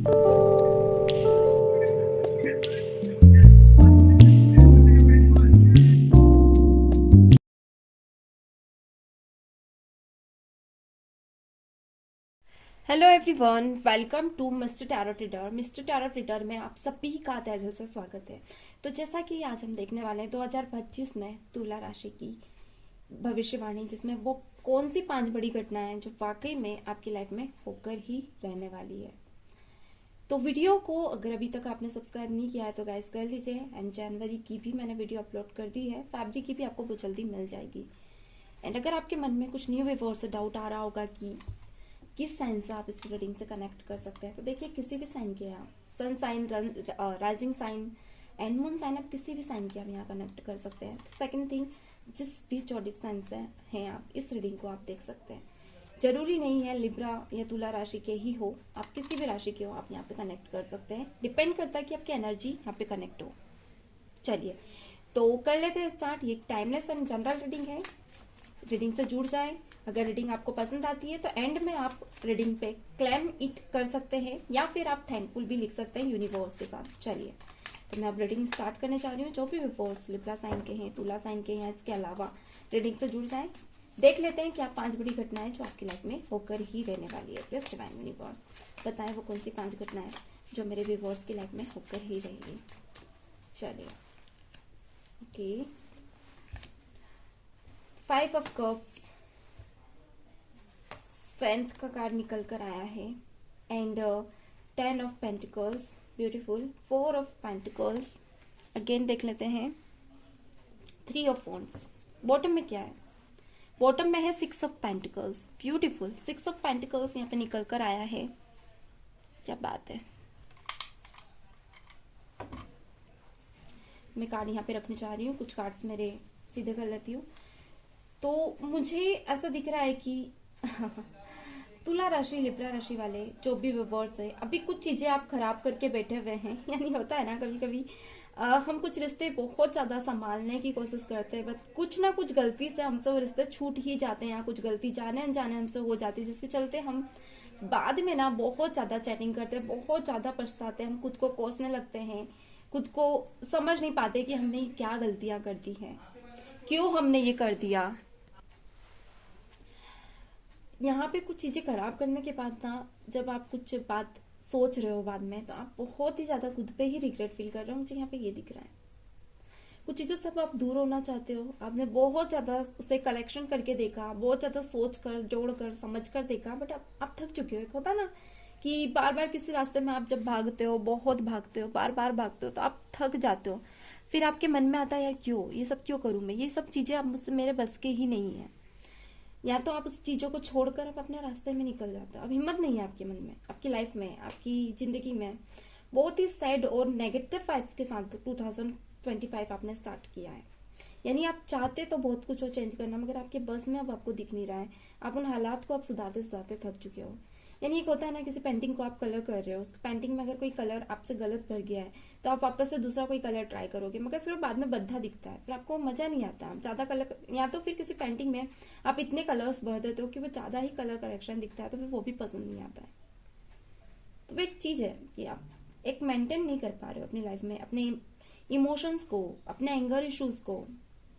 Hello everyone, welcome to mister tarot reader. Mister tarot reader में आप सभी का तहे दिल से स्वागत है। तो जैसा कि आज हम देखने वाले हैं 2025 में तुला राशि की भविष्यवाणी, जिसमें वो कौन सी 5 बड़ी घटनाएं जो वाकई में आपकी लाइफ में होकर ही रहने वाली है। तो वीडियो को अगर अभी तक आपने सब्सक्राइब नहीं किया है तो गाइस कर लीजिए। एंड जनवरी की भी मैंने वीडियो अपलोड कर दी है, फैब्रिक की भी आपको बहुत जल्दी मिल जाएगी। एंड अगर आपके मन में कुछ न्यू व्यूअर्स से डाउट आ रहा होगा कि किस साइन से आप इस रीडिंग से कनेक्ट कर सकते हैं, तो देखिए किसी भी साइन के आप sun sign, rising sign and moon sign, आप किसी भी साइन के आप यहाँ कनेक्ट कर सकते हैं। सेकंड थिंग, जिस भी जॉडिक साइन से हैं आप इस रीडिंग को आप देख सकते हैं। जरूरी नहीं है लिब्रा या तुला राशि के ही हो, आप किसी भी राशि के हो आप यहाँ पे कनेक्ट कर सकते हैं। डिपेंड करता है कि आपकी एनर्जी यहाँ पे कनेक्ट हो। चलिए तो कर लेते हैं स्टार्ट। ये टाइमलेस एंड जनरल रीडिंग है, रीडिंग से जुड़ जाए। अगर रीडिंग आपको पसंद आती है तो एंड में आप रीडिंग पे क्लेम इट कर सकते हैं या फिर आप थैंकफुल भी लिख सकते हैं यूनिवर्स के साथ। चलिए तो मैं अब रीडिंग स्टार्ट करने जा रही हूँ। जो भी व्यूअर्स लिब्रा साइन के हैं, तुला साइन के हैं, इसके अलावा रीडिंग से जुड़ जाए। देख लेते हैं क्या 5 बड़ी घटनाएं जो आपकी लाइफ में होकर ही रहने वाली है। प्लीज डिवाइन यूनिवर्स बताएं वो कौन सी 5 घटनाएं जो मेरे व्यूअर्स की लाइफ में होकर ही रहेगी। चलिए ओके, 5 ऑफ कप्स, स्ट्रेंथ का कार्ड निकल कर आया है and 10 of pentacles, beautiful. 4 of pentacles, again देख लेते हैं। 3 ऑफ वॉन्ड्स। बॉटम में क्या है? बॉटम में है 6 of pentacles, beautiful. 6 of pentacles यहाँ पे निकल कर आया है, क्या बात है। मैं कार्ड यहाँ पे रखने जा रही हूँ, कुछ कार्ड्स मेरे सीधे कर लेती हूँ। तो मुझे ऐसा दिख रहा है कि तुला राशि, लिब्रा राशि वाले जो भी व्यूअर्स है, अभी कुछ चीजें आप खराब करके बैठे हुए हैं। यानी होता है ना कभी कभी हम कुछ रिश्ते बहुत ज्यादा संभालने की कोशिश करते हैं, बट कुछ ना कुछ गलती से हमसे वो रिश्ते छूट ही जाते हैं, या कुछ गलती जाने अनजाने हमसे हो जाती है, जिसके चलते हम बाद में ना बहुत ज्यादा चैटिंग करते हैं, बहुत ज्यादा पछताते हैं, हम खुद को कोसने लगते हैं, खुद को समझ नहीं पाते कि हमने क्या गलतियां कर दी हैं, क्यों हमने ये कर दिया। यहाँ पे कुछ चीजें खराब करने के बाद ना, जब आप कुछ बात सोच रहे हो बाद में, तो आप बहुत ही ज्यादा खुद पे ही रिग्रेट फील कर रहे हो। मुझे यहाँ पे ये दिख रहा है कुछ चीजों से आप दूर होना चाहते हो। आपने बहुत ज्यादा उसे कलेक्शन करके देखा, बहुत ज्यादा सोच कर, जोड़ कर, समझ कर देखा, बट आप थक चुके हो। एक होता ना कि बार बार किसी रास्ते में आप जब भागते हो, बहुत भागते हो, बार बार भागते हो, तो आप थक जाते हो। फिर आपके मन में आता है यार क्यों ये सब क्यों करूं मैं, ये सब चीजें अब मुझसे मेरे बस के ही नहीं है। या तो आप उस चीजों को छोड़कर आप अपने रास्ते में निकल जाते हो। अब हिम्मत नहीं है आपके मन में, आपकी लाइफ में, आपकी जिंदगी में। बहुत ही सैड और नेगेटिव वाइब्स के साथ 2025 आपने स्टार्ट किया है। यानी आप चाहते तो बहुत कुछ हो चेंज करना, मगर आपके बस में अब आपको दिख नहीं रहा है। आप उन हालात को आप सुधारते सुधारते थक चुके हो। यानी एक होता है ना, किसी पेंटिंग को आप कलर कर रहे हो, उस पेंटिंग में अगर कोई कलर आपसे गलत भर गया है तो आप वापस से दूसरा कोई कलर ट्राई करोगे, मगर फिर वो बाद में बद्धा दिखता है, फिर आपको मजा नहीं आता। ज्यादा कलर, या तो फिर किसी पेंटिंग में आप इतने कलर्स भर देते हो कि वो ज्यादा ही कलर करेक्शन दिखता है, तो फिर वो भी पसंद नहीं आता है। तो वो एक चीज है कि आप एक मेंटेन नहीं कर पा रहे हो अपनी लाइफ में, अपने इमोशंस को, अपने एंगर इश्यूज को,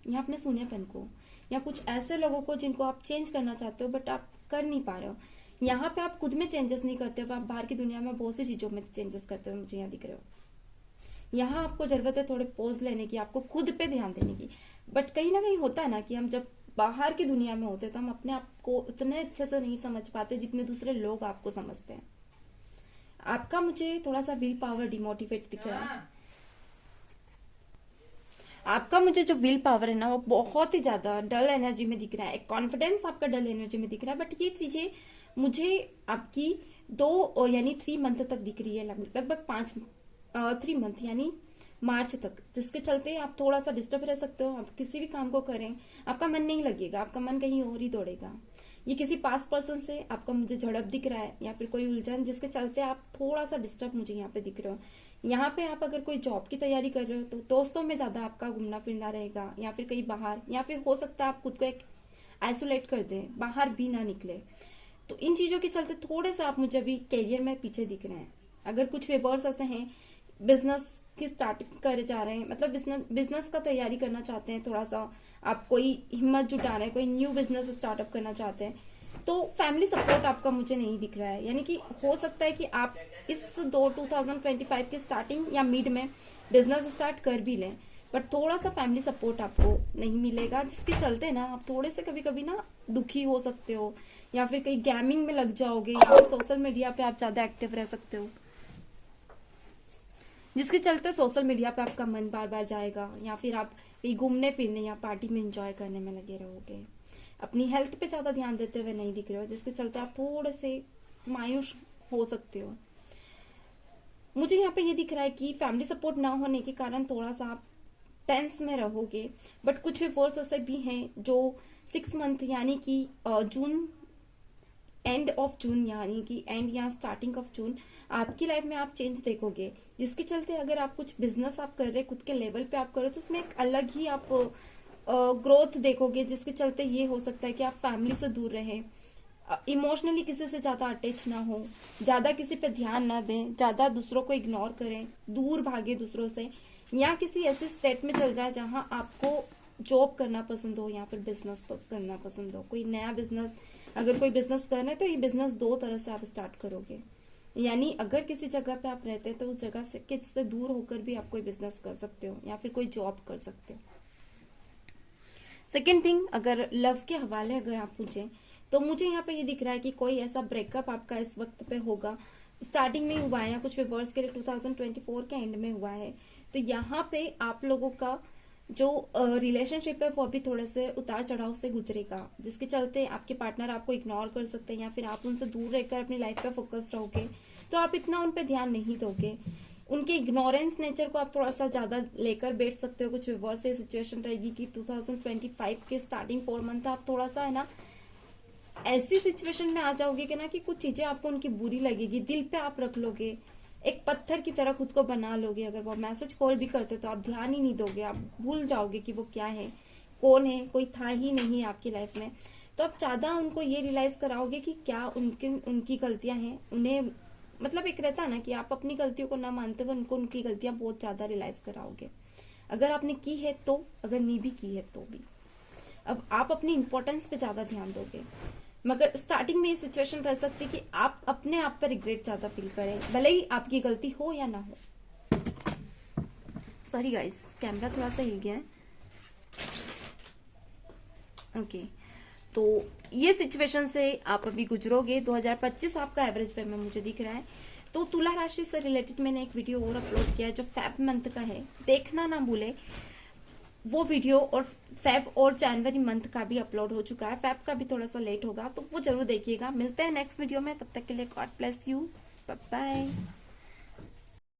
या अपने सूनेपन को, या कुछ ऐसे लोगों को जिनको आप चेंज करना चाहते हो बट आप कर नहीं पा रहे हो। यहाँ पे आप खुद में चेंजेस नहीं करते हो, आप बाहर की दुनिया में बहुत सी चीजों में चेंजेस करते हो, मुझे यहाँ दिख रहे हो। यहाँ आपको जरूरत है थोड़े पॉज लेने की, आपको खुद पे ध्यान देने की। बट कहीं ना कहीं होता है ना कि हम जब बाहर की दुनिया में होते तो हम अपने आप को उतने अच्छे से नहीं समझ पाते जितने दूसरे लोग आपको समझते हैं। आपका मुझे थोड़ा सा विल पावर डिमोटिवेट दिख रहा है। आपका मुझे जो विल पावर है ना, वो बहुत ही ज्यादा डल एनर्जी में दिख रहा है। एक कॉन्फिडेंस आपका डल एनर्जी में दिख रहा है, बट ये चीजें मुझे आपकी 2 यानी 3 मंथ तक दिख रही है, लगभग 3 मंथ यानी मार्च तक, जिसके चलते आप थोड़ा सा डिस्टर्ब रह सकते हो। आप किसी भी काम को करें, आपका मन नहीं लगेगा, आपका मन कहीं और ही दौड़ेगा। ये किसी पास पर्सन से आपका मुझे झड़प दिख रहा है, या फिर कोई उलझन, जिसके चलते आप थोड़ा सा डिस्टर्ब मुझे यहाँ पे दिख रहे हो। यहाँ पे आप अगर कोई जॉब की तैयारी कर रहे हो तो दोस्तों में ज्यादा आपका घूमना फिरना रहेगा, या फिर कहीं बाहर, या फिर हो सकता है आप खुद को एक आइसोलेट कर दें, बाहर भी ना निकले। तो इन चीजों के चलते थोड़े से आप मुझे अभी कैरियर में पीछे दिख रहे हैं। अगर कुछ व्यूअर्स ऐसे हैं बिजनेस की स्टार्टिंग करे जा रहे हैं, मतलब बिजनेस का तैयारी करना चाहते हैं, थोड़ा सा आप कोई हिम्मत जुटा रहे हैं, कोई न्यू बिजनेस स्टार्टअप करना चाहते हैं, तो फैमिली सपोर्ट आपका मुझे नहीं दिख रहा है। यानी कि हो सकता है कि आप इस 2025 के स्टार्टिंग या मिड में बिजनेस स्टार्ट कर भी लें, बट थोड़ा सा फैमिली सपोर्ट आपको नहीं मिलेगा, जिसके चलते ना आप थोड़े से कभी कभी ना दुखी हो सकते हो, या फिर कहीं गेमिंग में लग जाओगे, या फिर सोशल मीडिया पे आप ज्यादा एक्टिव रह सकते हो, जिसके चलते सोशल मीडिया पे आपका मन बार बार जाएगा, या फिर आप कहीं घूमने फिरने या पार्टी में एंजॉय करने में लगे रहोगे। अपनी हेल्थ पे ज्यादा ध्यान देते हुए नहीं दिख रहे हो, जिसके चलते आप थोड़े से मायूस हो सकते हो। मुझे यहाँ पे ये दिख रहा है कि फैमिली सपोर्ट ना होने के कारण थोड़ा सा आप टेंस में रहोगे, बट कुछ व्यूअर्स ऐसे भी हैं जो 6 मंथ यानी कि जून, एंड ऑफ जून यानी कि एंड या स्टार्टिंग ऑफ जून आपकी लाइफ में आप चेंज देखोगे, जिसके चलते अगर आप कुछ बिजनेस आप कर रहे खुद के लेवल पे आप करो तो उसमें एक अलग ही आप ग्रोथ देखोगे, जिसके चलते ये हो सकता है कि आप फैमिली से दूर रहें, इमोशनली किसी से ज्यादा अटैच ना हो, ज्यादा किसी पे ध्यान ना दें, ज्यादा दूसरों को इग्नोर करें, दूर भागे दूसरों से, या किसी ऐसे स्टेट में चल जाए जहां आपको जॉब करना पसंद हो या फिर बिजनेस करना पसंद हो। कोई नया बिजनेस, अगर कोई बिजनेस करना है तो ये बिजनेस 2 तरह से आप स्टार्ट करोगे। यानी अगर किसी जगह पे आप रहते हैं तो उस जगह से किससे दूर होकर भी आप कोई बिजनेस कर सकते हो या फिर कोई जॉब कर सकते हो। सेकेंड थिंग, अगर लव के हवाले अगर आप पूछें तो मुझे यहाँ पे ये दिख रहा है कि कोई ऐसा ब्रेकअप आपका इस वक्त पे होगा, स्टार्टिंग में हुआ है या कुछ व्यूअर्स के लिए 2024 के एंड में हुआ है। तो यहाँ पे आप लोगों का जो रिलेशनशिप है वो अभी थोड़े से उतार चढ़ाव से गुजरेगा, जिसके चलते आपके पार्टनर आपको इग्नोर कर सकते हैं या फिर आप उनसे दूर रहकर अपनी लाइफ पे फोकस रहोगे, तो आप इतना उन पे ध्यान नहीं दोगे। उनके इग्नोरेंस नेचर को आप थोड़ा सा ज्यादा लेकर बैठ सकते हो। कुछ व्यूअर्स से सिचुएशन रहेगी कि 2025 के स्टार्टिंग 4 मंथ आप थोड़ा सा है ना ऐसी सिचुएशन में आ जाओगे कि ना कि कुछ चीजें आपको उनकी बुरी लगेगी, दिल पे आप रख लोगे, एक पत्थर की तरह खुद को बना लोगे। अगर वो मैसेज कॉल भी करते तो आप ध्यान ही नहीं दोगे, आप भूल जाओगे कि वो क्या है, कौन है, कोई था ही नहीं आपकी लाइफ में। तो आप ज्यादा उनको ये रियलाइज कराओगे कि क्या उनकी गलतियां हैं, उन्हें मतलब एक रहता है ना कि आप अपनी गलतियों को ना मानते हुए उनको उनकी गलतियां बहुत ज्यादा रियलाइज कराओगे, अगर आपने की है तो, अगर नहीं भी की है तो भी। अब आप अपनी इंपॉर्टेंस पे ज्यादा ध्यान दोगे, मगर स्टार्टिंग में ये सिचुएशन रह सकती है कि आप अपने आप पर रिग्रेट ज्यादा फील करें, भले ही आपकी गलती हो या ना हो। सॉरी गाइस, कैमरा थोड़ा सा हिल गया है। ओके, तो ये सिचुएशन से आप अभी गुजरोगे। 2025 आपका एवरेज पे में मुझे दिख रहा है। तो तुला राशि से रिलेटेड मैंने एक वीडियो और अपलोड किया है जो फेब मंथ का है, देखना ना भूले वो वीडियो, और फेब और जनवरी मंथ का भी अपलोड हो चुका है, फेब का भी थोड़ा सा लेट होगा तो वो जरूर देखिएगा। मिलते हैं नेक्स्ट वीडियो में, तब तक के लिए god bless you, bye bye.